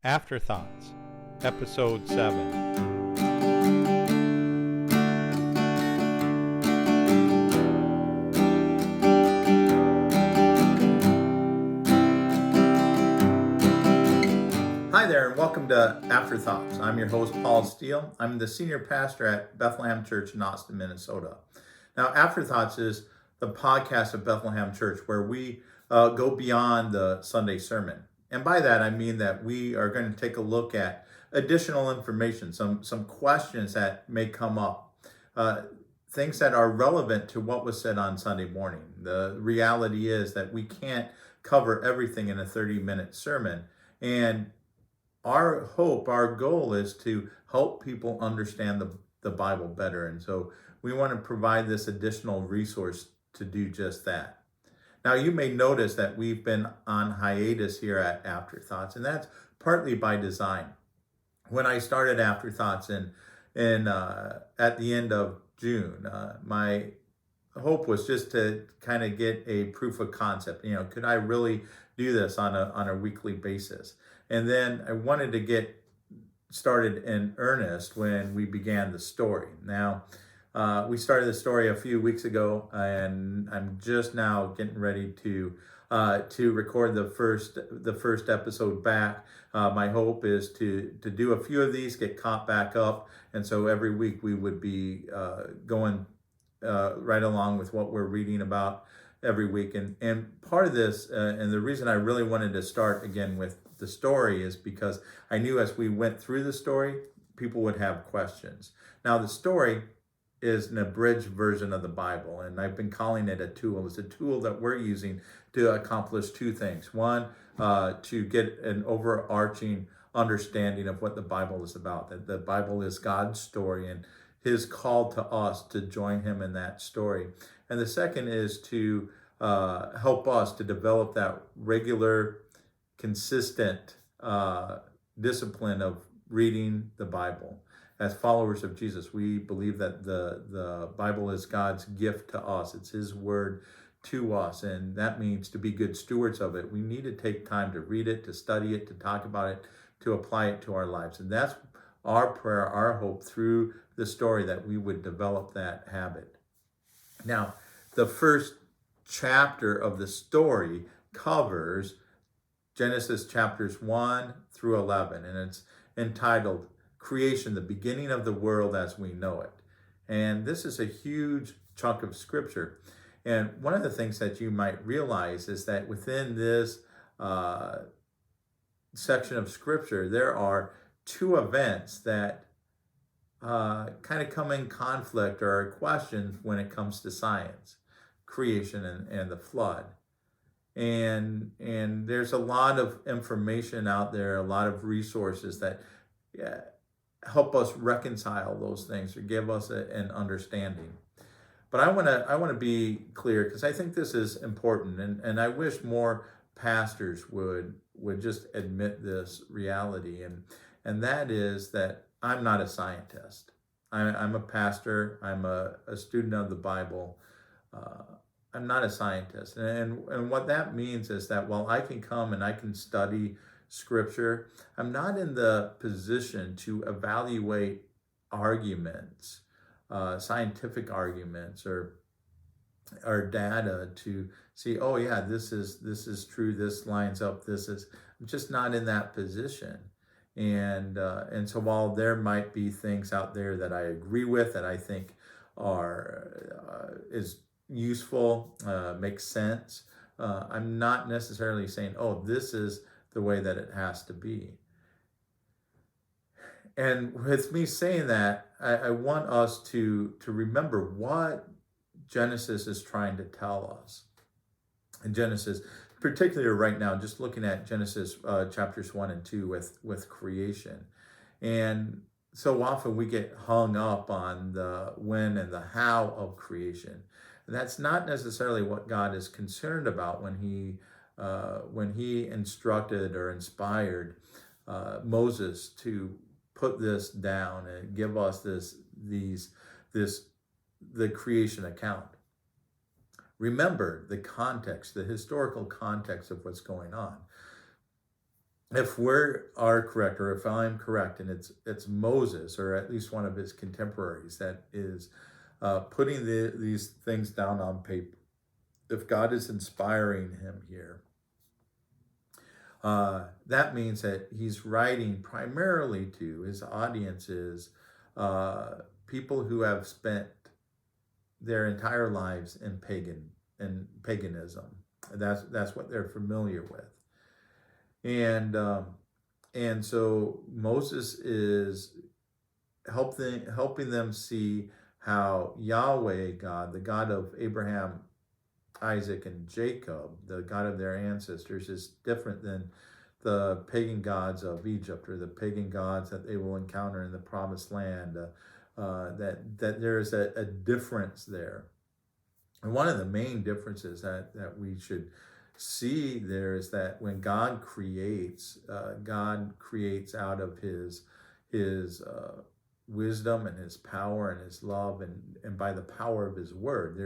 Afterthoughts, Episode 7. Hi there, and welcome to Afterthoughts. I'm your host, Paul Steele. I'm the senior pastor at Bethlehem Church in Austin, Minnesota. Now, Afterthoughts is the podcast of Bethlehem Church where we go beyond the Sunday sermon. And by that, I mean that we are going to take a look at additional information, some questions that may come up, things that are relevant to what was said on Sunday morning. The reality is that we can't cover everything in a 30-minute sermon. And our hope, our goal is to help people understand the Bible better. And so we want to provide this additional resource to do just that. Now, you may notice that we've been on hiatus here at Afterthoughts, and that's partly by design. When I started Afterthoughts at the end of June, my hope was just to kind of get a proof of concept. Could I really do this on a weekly basis? And then I wanted to get started in earnest when we began the story. Now, we started the story a few weeks ago, and I'm just now getting ready to record the first episode back. My hope is to do a few of these, get caught back up, and so every week we would be going right along with what we're reading about every week. And part of this, and the reason I really wanted to start again with the story is because I knew as we went through the story, people would have questions. Now, the story is an abridged version of the Bible, and I've been calling it a tool. It's a tool that we're using to accomplish two things. One, to get an overarching understanding of what the Bible is about, that the Bible is God's story and his call to us to join him in that story. And the second is to help us to develop that regular, consistent discipline of reading the Bible. As followers of Jesus, we believe that the Bible is God's gift to us. It's his word to us, and that means to be good stewards of it. We need to take time to read it, to study it, to talk about it, to apply it to our lives. And that's our prayer, our hope through the story, that we would develop that habit. Now, the first chapter of the story covers Genesis chapters 1 through 11, and it's entitled Creation, the Beginning of the World as We Know It. And this is a huge chunk of scripture. And one of the things that you might realize is that within this section of scripture, there are two events that kind of come in conflict or are questions when it comes to science, creation and the flood. And there's a lot of information out there, a lot of resources that help us reconcile those things or give us an understanding. But I want to be clear, because I think this is important, and I wish more pastors would just admit this reality, and that is that I'm not a scientist. I'm a pastor. I'm a student of the Bible. I'm not a scientist. And what that means is that while I can come and I can study scripture, I'm not in the position to evaluate arguments, scientific arguments or data to see, oh yeah, this is true, this lines up, I'm just not in that position. And so while there might be things out there that I agree with, that I think is useful, makes sense, I'm not necessarily saying, oh, this is the way that it has to be. And with me saying that, I want us to remember what Genesis is trying to tell us. In Genesis, particularly right now, just looking at Genesis chapters 1 and 2 with creation. And so often we get hung up on the when and the how of creation. And that's not necessarily what God is concerned about when he instructed or inspired Moses to put this down and give us the creation account. Remember the context, the historical context of what's going on. if are correct, or if I'm correct, and it's Moses, or at least one of his contemporaries, that is putting these things down on paper. If God is inspiring him here, that means that he's writing primarily to his audiences, uh, people who have spent their entire lives in paganism. That's what they're familiar with, and and so Moses is helping them see how Yahweh God, the God of Abraham, Isaac, and Jacob, the God of their ancestors, is different than the pagan gods of Egypt, or the pagan gods that they will encounter in the Promised Land. That there is a difference there. And one of the main differences that we should see there is that when God creates out of his wisdom and his power and his love, and by the power of his word.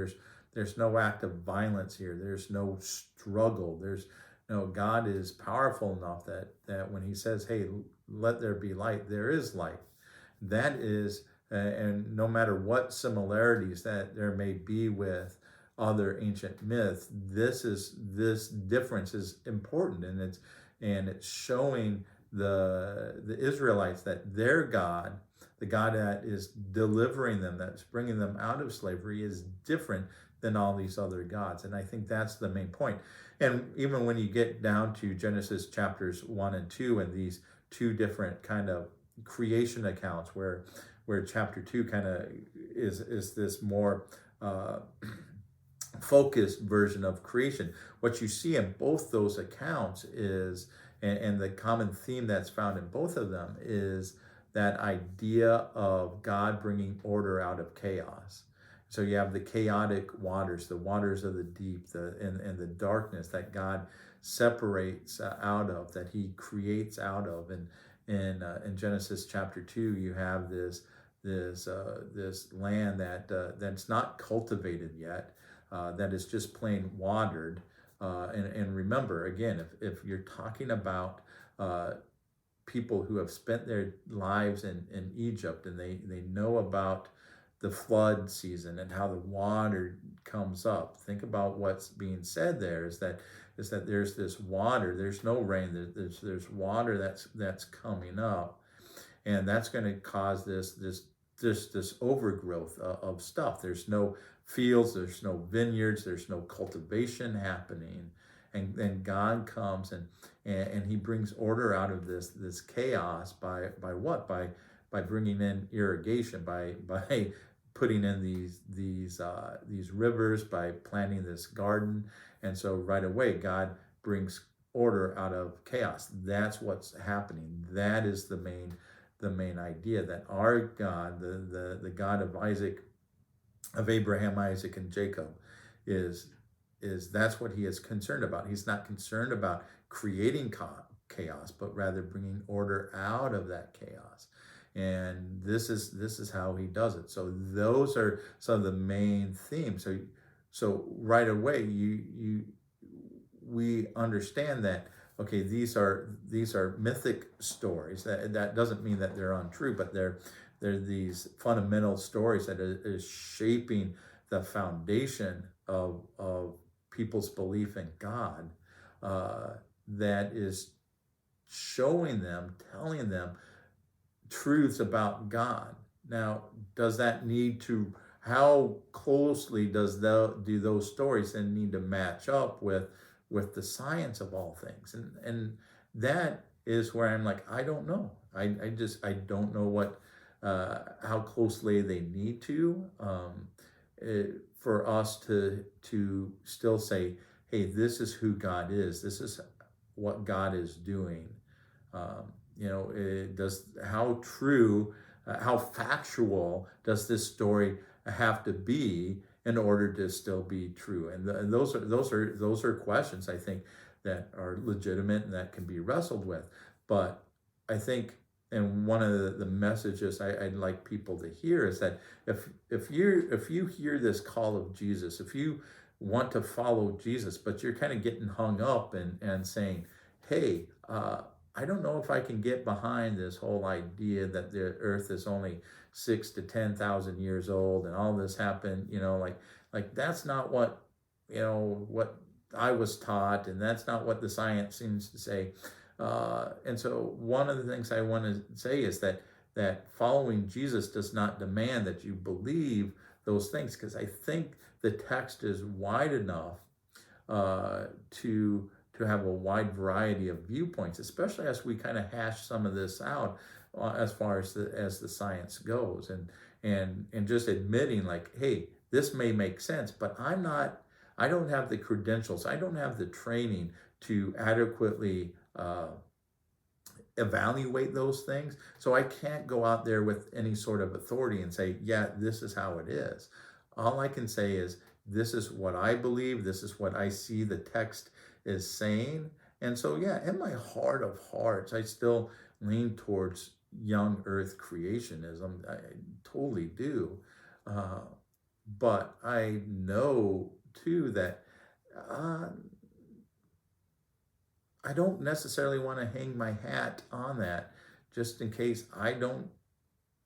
There's no act of violence here. There's no struggle. There's no God is powerful enough that when he says, "Hey, let there be light," there is light. That is, and no matter what similarities that there may be with other ancient myths, this difference is important, and it's showing the Israelites that their God, the God that is delivering them, that's bringing them out of slavery, is different than all these other gods. And I think that's the main point. And even when you get down to Genesis chapters 1 and 2, and these two different kind of creation accounts, where chapter 2 kind of is this more focused version of creation. What you see in both those accounts is, and the common theme that's found in both of them, is that idea of God bringing order out of chaos. So you have the chaotic waters, the waters of the deep, and the darkness that God separates out of, that he creates out of. And in Genesis chapter 2, you have this land that's not cultivated yet, that is just plain watered. And remember, again, if you're talking about people who have spent their lives in Egypt, and they know about the flood season and how the water comes up, think about what's being said there is that there's this water, there's no rain, there's water that's coming up, and that's going to cause this overgrowth of stuff. There's no fields, there's no vineyards, there's no cultivation happening, and then God comes and he brings order out of this chaos by what? By bringing in irrigation, by putting in these rivers, by planting this garden. And so right away God brings order out of chaos. That's what's happening. That is the main idea, that our God, the God of Abraham, Isaac, and Jacob, is that's what he is concerned about. He's not concerned about creating chaos, but rather bringing order out of that chaos. And this is how he does it. So those are some of the main themes. So right away we understand that, okay, these are mythic stories. That doesn't mean that they're untrue, but they're these fundamental stories that is shaping the foundation of people's belief in God, that is showing them, telling them truths about God. Now, does that need to, how closely do those stories then need to match up with the science of all things? And that is where I'm like, I don't know. I don't know what how closely they need to, for us to still say, hey, this is who God is. This is what God is doing. How true, how factual does this story have to be in order to still be true? And those are questions, I think, that are legitimate and that can be wrestled with. But I think, and one of the messages I'd like people to hear is that if you hear this call of Jesus, if you want to follow Jesus, but you're kind of getting hung up and saying, hey, I don't know if I can get behind this whole idea that the earth is only 6 to 10,000 years old and all this happened, like that's not what I was taught, and that's not what the science seems to say. And so one of the things I want to say is that following Jesus does not demand that you believe those things, because I think the text is wide enough to have a wide variety of viewpoints, especially as we kind of hash some of this out as far as the science goes, and just admitting like, hey, this may make sense, but I don't have the credentials, I don't have the training to adequately evaluate those things. So I can't go out there with any sort of authority and say, yeah, this is how it is. All I can say is, this is what I believe, this is what I see the text is saying. And so, yeah, in my heart of hearts, I still lean towards young earth creationism. I totally do. But I know too that uh, I don't necessarily want to hang my hat on that, just in case I didn't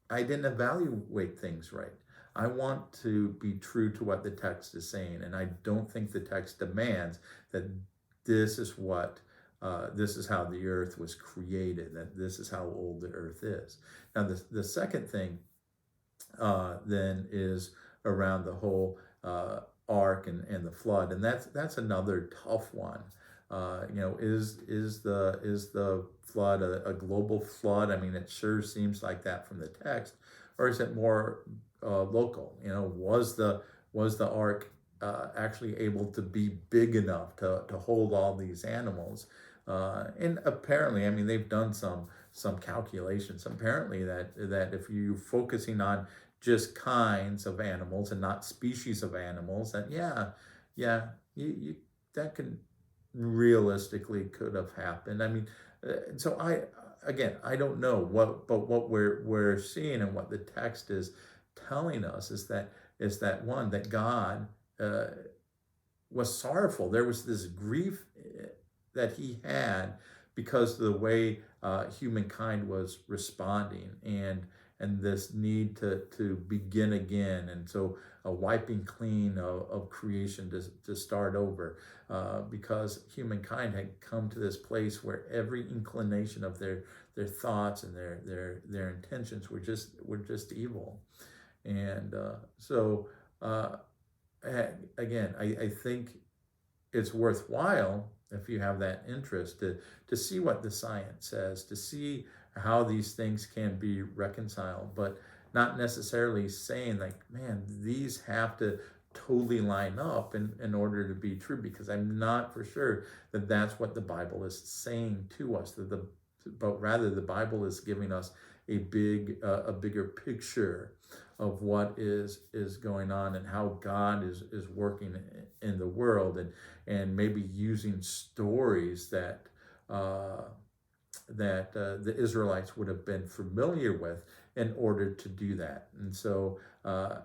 evaluate things right. I want to be true to what the text is saying, and I don't think the text demands that this is this is how the earth was created, that this is how old the earth is. Now, the second thing then is around the whole ark and the flood, and that's another tough one. Is the flood a global flood? I mean, it sure seems like that from the text, or is it more local? Was the ark actually able to be big enough to hold all these animals? And apparently, I mean, they've done some calculations. Apparently, that if you're focusing on just kinds of animals and not species of animals, then yeah, you that can realistically could have happened. I mean, so I don't know but what we're seeing and what the text is telling us is that one, that God was sorrowful. There was this grief that he had because of the way humankind was responding, and this need to begin again, and so a wiping clean of creation to start over, because humankind had come to this place where every inclination of their thoughts and their intentions were just evil. And so again, I think it's worthwhile, if you have that interest, to see what the science says, to see how these things can be reconciled, but not necessarily saying like, man, these have to totally line up in order to be true, because I'm not for sure that that's what the Bible is saying to us. But rather the Bible is giving us a bigger picture of what is going on, and how God is working in the world, and maybe using stories that the Israelites would have been familiar with in order to do that. And so I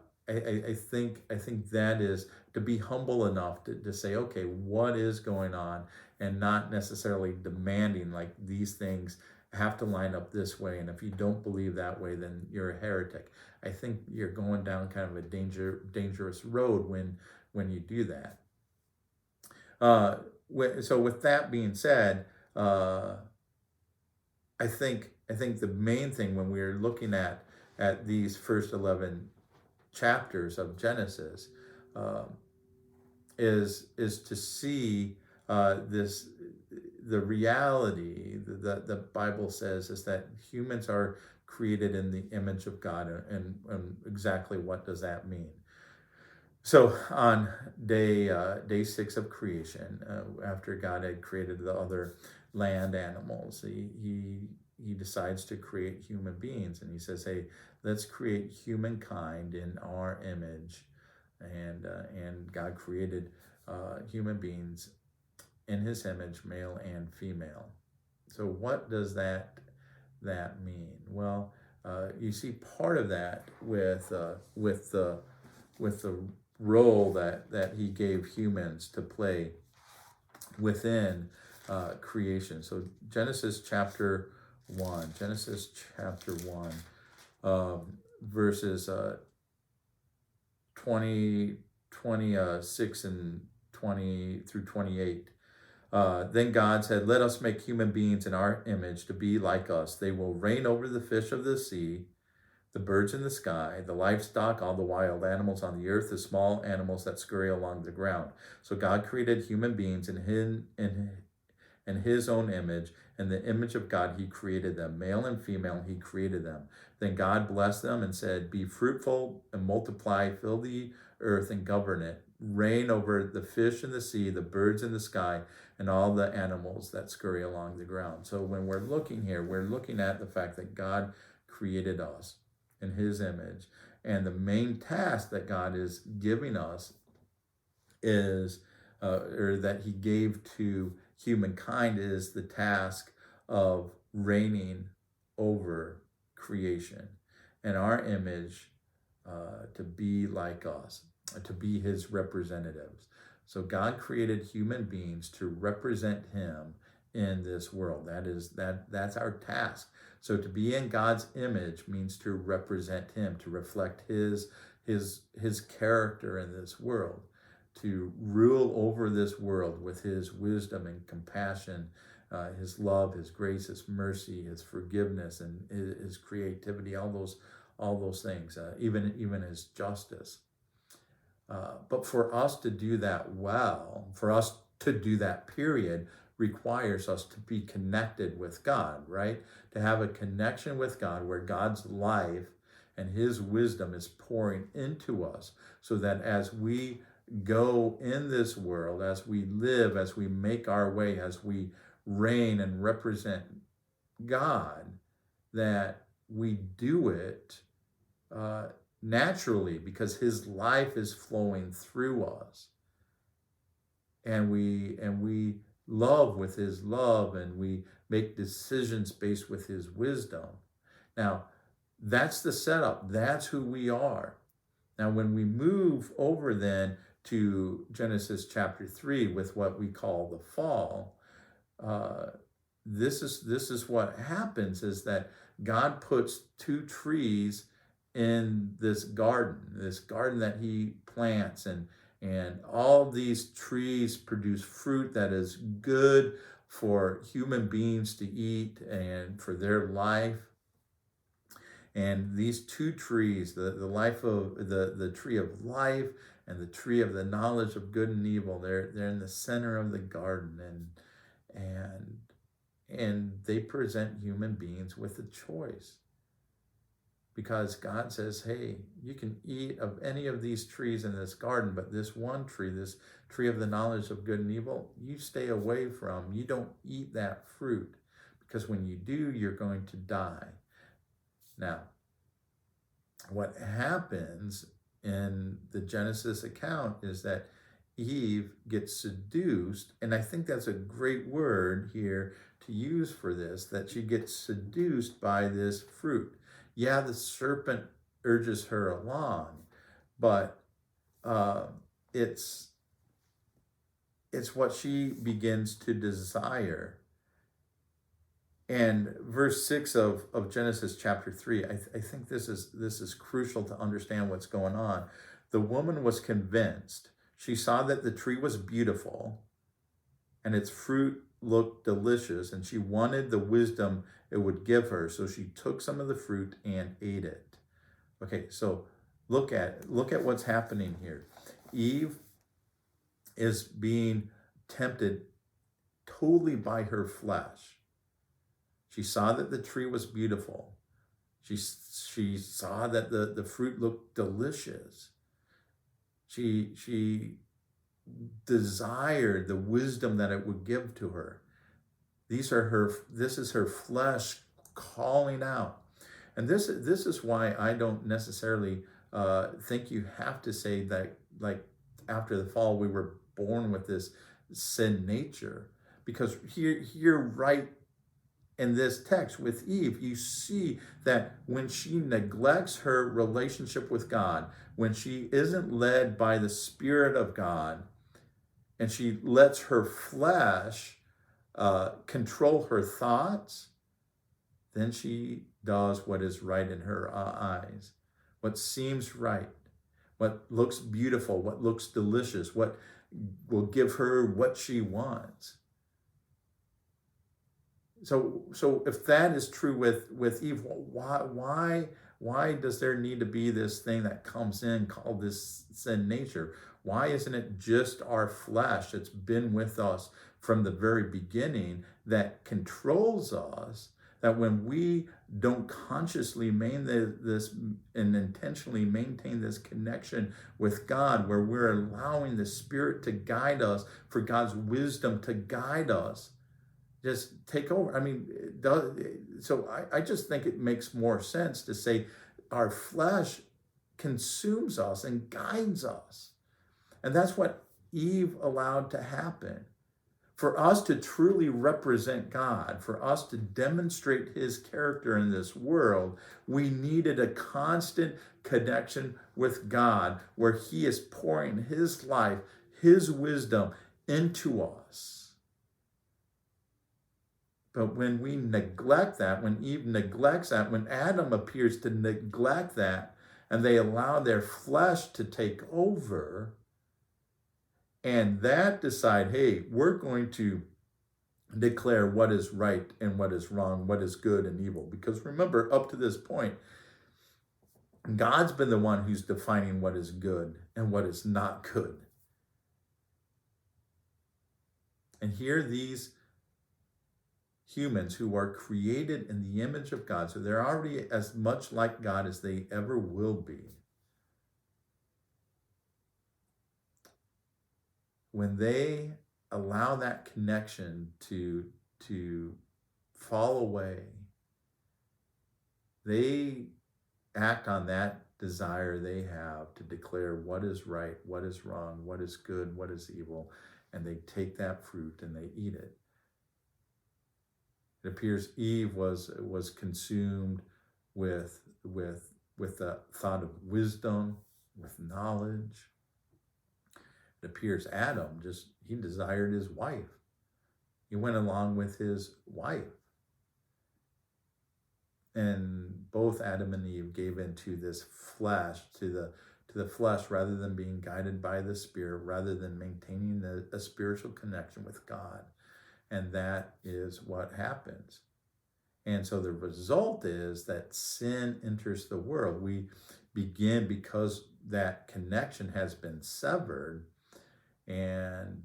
think that is to be humble enough to say, okay, what is going on, and not necessarily demanding like these things have to line up this way, and if you don't believe that way, then you're a heretic. I think you're going down kind of a dangerous road when you do that. So with that being said, I think the main thing when we're looking at these first 11 chapters of Genesis is to see this the reality that the Bible says is that humans are created in the image of God, and exactly what does that mean? So on day 6 of creation, after God had created the other land animals, he decides to create human beings, and he says, "Hey, let's create humankind in our image," and God created human beings in His image, male and female. So what does that mean? Well, you see part of that with the role that he gave humans to play within creation. So Genesis chapter 1, verses 20, 26 and 20 through 28. Then God said, "Let us make human beings in our image to be like us. They will reign over the fish of the sea, the birds in the sky, the livestock, all the wild animals on the earth, the small animals that scurry along the ground." So God created human beings in his own image. In the image of God, he created them. Male and female, he created them. Then God blessed them and said, "Be fruitful and multiply, fill the earth and govern it. Reign over the fish in the sea, the birds in the sky, and all the animals that scurry along the ground." So when we're looking here, we're looking at the fact that God created us in his image. And the main task that God is giving us is, or that he gave to humankind, is the task of reigning over creation and our image, to be like us, to be his representatives. So God created human beings to represent him in this world. That's our task. So to be in God's image means to represent him, to reflect his character in this world, to rule over this world with his wisdom and compassion, his love, his grace, his mercy, his forgiveness, and his creativity, all those things, even his justice. But for us to do that well, for us to do that, period, requires us to be connected with God, right? To have a connection with God where God's life and his wisdom is pouring into us, so that as we go in this world, as we live, as we make our way, as we reign and represent God, that we do it naturally, because his life is flowing through us, and we love with his love, and we make decisions based with his wisdom. Now, that's the setup. That's who we are. Now, when we move over then to Genesis chapter 3 with what we call the fall, this is what happens, is that God puts two trees in this garden that he plants, and all these trees produce fruit that is good for human beings to eat and for their life. And these two trees, the tree of life and the tree of the knowledge of good and evil, they're in the center of the garden, and they present human beings with a choice. Because God says, hey, you can eat of any of these trees in this garden, but this one tree, this tree of the knowledge of good and evil, you stay away from. You don't eat that fruit, because when you do, you're going to die. Now, what happens in the Genesis account is that Eve gets seduced, and I think that's a great word here to use for this, that she gets seduced by this fruit. Yeah, the serpent urges her along, but it's what she begins to desire. And verse 6 of Genesis chapter 3, I think this is crucial to understand what's going on. The woman was convinced. She saw that the tree was beautiful and its fruit looked delicious, and she wanted the wisdom it would give her. So she took some of the fruit and ate it. Okay, so look at what's happening here. Eve is being tempted totally by her flesh. She saw that the tree was beautiful. She saw that the fruit looked delicious. She desired the wisdom that it would give to her. This is her flesh calling out. And this is why I don't necessarily think you have to say that, like, after the fall we were born with this sin nature, because here right in this text with Eve, you see that when she neglects her relationship with God, when she isn't led by the Spirit of God, and she lets her flesh control her thoughts, then she does what is right in her eyes, what seems right, what looks beautiful, what looks delicious, what will give her what she wants. So if that is true with Eve, why does there need to be this thing that comes in called this sin nature? Why isn't it just our flesh that's been with us from the very beginning that controls us? That when we don't consciously maintain this and intentionally maintain this connection with God, where we're allowing the Spirit to guide us, for God's wisdom to guide us, just take over. I mean, so I just think it makes more sense to say our flesh consumes us and guides us. And that's what Eve allowed to happen. For us to truly represent God, for us to demonstrate his character in this world, we needed a constant connection with God where he is pouring his life, his wisdom into us. But when we neglect that, when Eve neglects that, when Adam appears to neglect that, and they allow their flesh to take over, and that decide, hey, we're going to declare what is right and what is wrong, what is good and evil. Because remember, up to this point, God's been the one who's defining what is good and what is not good. And here these humans who are created in the image of God, so they're already as much like God as they ever will be. When they allow that connection to fall away, they act on that desire they have to declare what is right, what is wrong, what is good, what is evil, and they take that fruit and they eat it. It appears Eve was consumed with the thought of wisdom, with knowledge. It appears Adam he desired his wife. He went along with his wife. And both Adam and Eve gave into this flesh, to the flesh, rather than being guided by the Spirit, rather than maintaining a spiritual connection with God. And that is what happens. And so the result is that sin enters the world. We begin, because that connection has been severed, and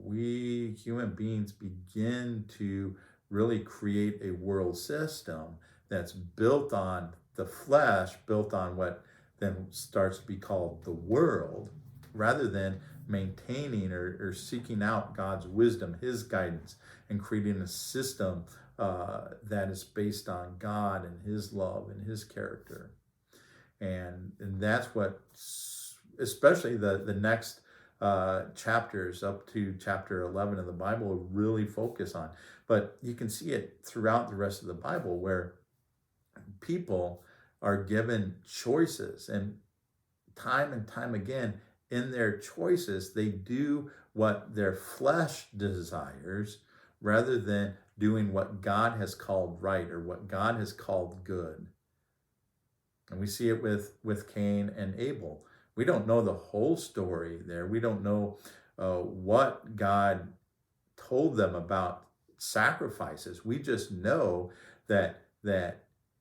we human beings begin to really create a world system that's built on the flesh, built on what then starts to be called the world, rather than maintaining or seeking out God's wisdom, his guidance, and creating a system that is based on God and his love and his character. And that's what, especially the next chapters up to chapter 11 of the Bible really focus on. But you can see it throughout the rest of the Bible, where people are given choices, and time again, in their choices, they do what their flesh desires rather than doing what God has called right or what God has called good. And we see it with Cain and Abel. We don't know the whole story there. We don't know what God told them about sacrifices. We just know that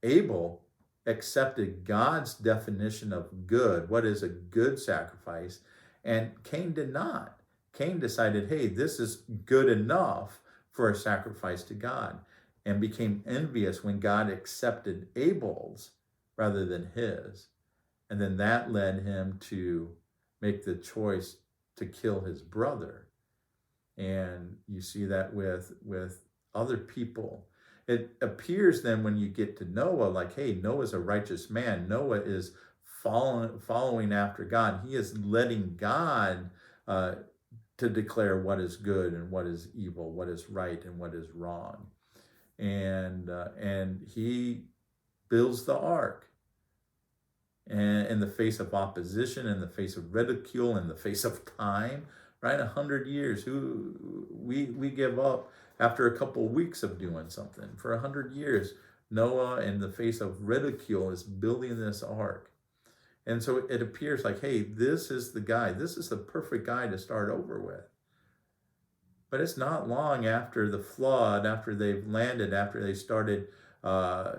Abel accepted God's definition of good, what is a good sacrifice, and Cain did not. Cain decided, hey, this is good enough for a sacrifice to God, and became envious when God accepted Abel's rather than his. And then that led him to make the choice to kill his brother. And you see that with other people. It appears then when you get to Noah, like, hey, Noah's a righteous man. Noah is following after God. He is letting God to declare what is good and what is evil, what is right and what is wrong. And he builds the ark. And in the face of opposition, in the face of ridicule, in the face of time, right? 100 years, we give up after a couple of weeks of doing something. For 100 years, Noah, in the face of ridicule, is building this ark. And so it appears like, hey, this is the guy. This is the perfect guy to start over with. But it's not long after the flood, after they've landed, after they started uh,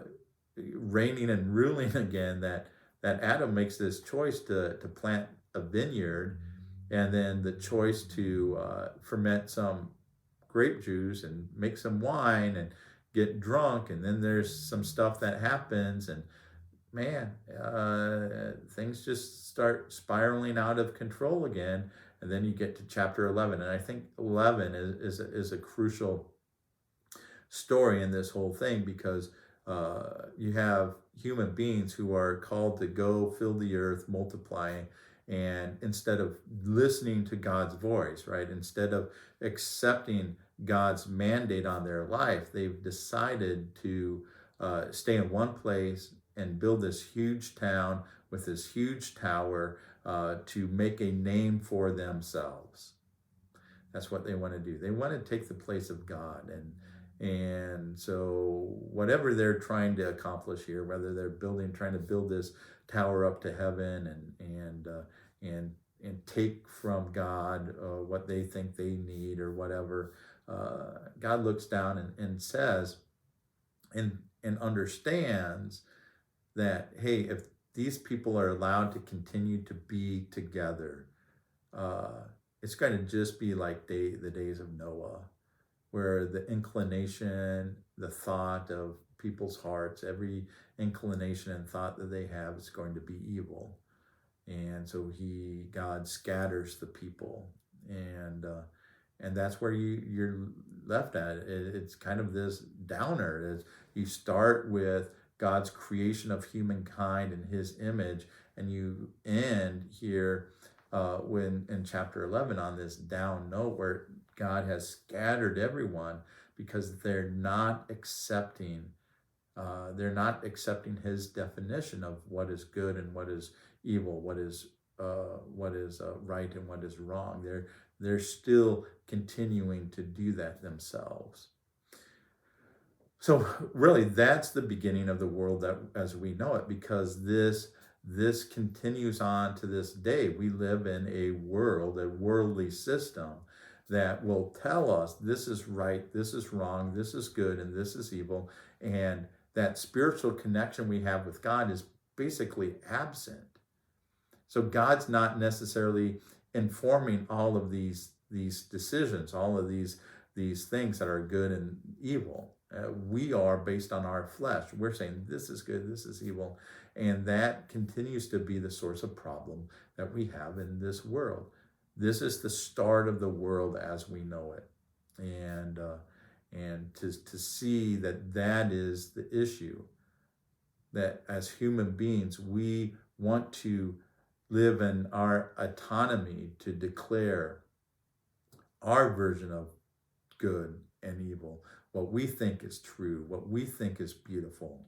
reigning and ruling again, that Adam makes this choice to plant a vineyard, and then the choice to ferment some grape juice and make some wine and get drunk. And then there's some stuff that happens, and man, things just start spiraling out of control again. And then you get to chapter 11. And I think 11 is a crucial story in this whole thing, because you have human beings who are called to go fill the earth, multiply, and instead of listening to God's voice, right, instead of accepting God's mandate on their life, they've decided to stay in one place and build this huge town with this huge tower to make a name for themselves. That's what they want to do. They want to take the place of God. And so whatever they're trying to accomplish here, whether they're trying to build this tower up to heaven and take from God what they think they need or whatever, God looks down and says and understands that, hey, if these people are allowed to continue to be together, it's going to just be like the days of Noah, where the inclination, the thought of people's hearts, every inclination and thought that they have is going to be evil. And so God scatters the people, and that's where you're left at. It's kind of this downer. You start with God's creation of humankind in His image, and you end here when in chapter 11 on this down note where God has scattered everyone because they're not accepting His definition of what is good and what is evil, what is right and what is wrong. They're still continuing to do that themselves. So really, that's the beginning of the world that as we know it, because this continues on to this day. We live in a worldly system that will tell us this is right, this is wrong, this is good, and this is evil. And that spiritual connection we have with God is basically absent. So God's not necessarily informing all of these decisions, all of these things that are good and evil. We are based on our flesh. We're saying this is good, this is evil, and that continues to be the source of problem that we have in this world. This is the start of the world as we know it, and to see that is the issue. That as human beings we want to live in our autonomy to declare our version of good and evil, what we think is true, what we think is beautiful,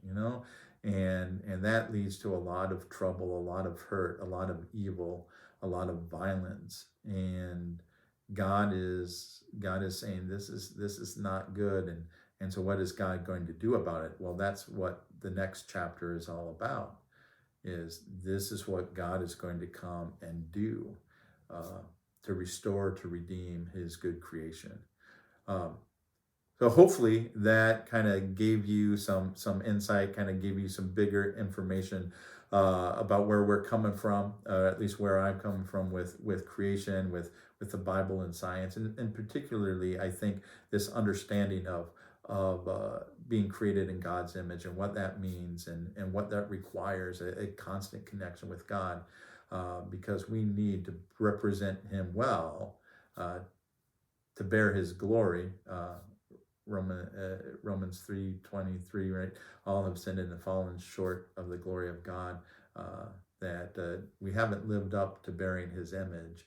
and that leads to a lot of trouble, a lot of hurt, a lot of evil, a lot of violence. And God is saying this is not good, and so what is God going to do about it? Well, that's what the next chapter is all about. This is what God is going to come and do to restore, to redeem His good creation. So hopefully that kind of gave you some insight, kind of gave you some bigger information about where we're coming from, at least where I'm coming from with creation, with the Bible and science, and particularly I think this understanding of being created in God's image and what that means and what that requires, a constant connection with God, because we need to represent Him well, to bear His glory. Romans 3:23, right? All have sinned and fallen short of the glory of God. That we haven't lived up to bearing His image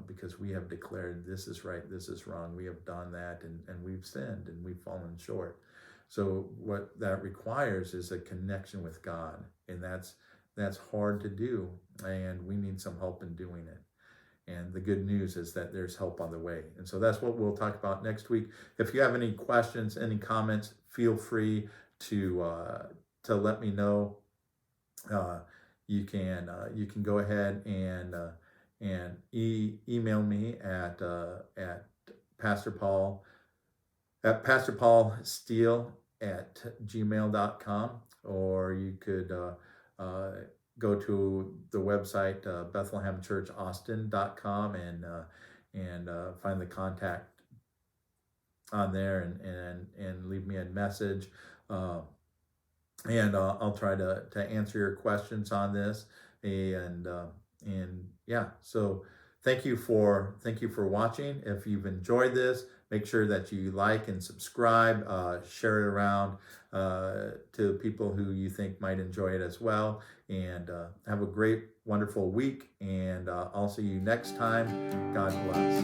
because we have declared this is right, this is wrong. We have done that, and we've sinned and we've fallen short. So what that requires is a connection with God, and that's hard to do, and we need some help in doing it. And the good news is that there's help on the way. And so that's what we'll talk about next week. If you have any questions, any comments, feel free to let me know. You can go ahead and email me at Pastor Paul at pastorpaulsteele@gmail.com, or you could go to the website bethlehemchurchaustin.com and find the contact on there and leave me a message. And I'll try to answer your questions on this. And yeah, so thank you for watching. If you've enjoyed this, make sure that you like and subscribe, share it around to people who you think might enjoy it as well. And have a great, wonderful week. And I'll see you next time. God bless.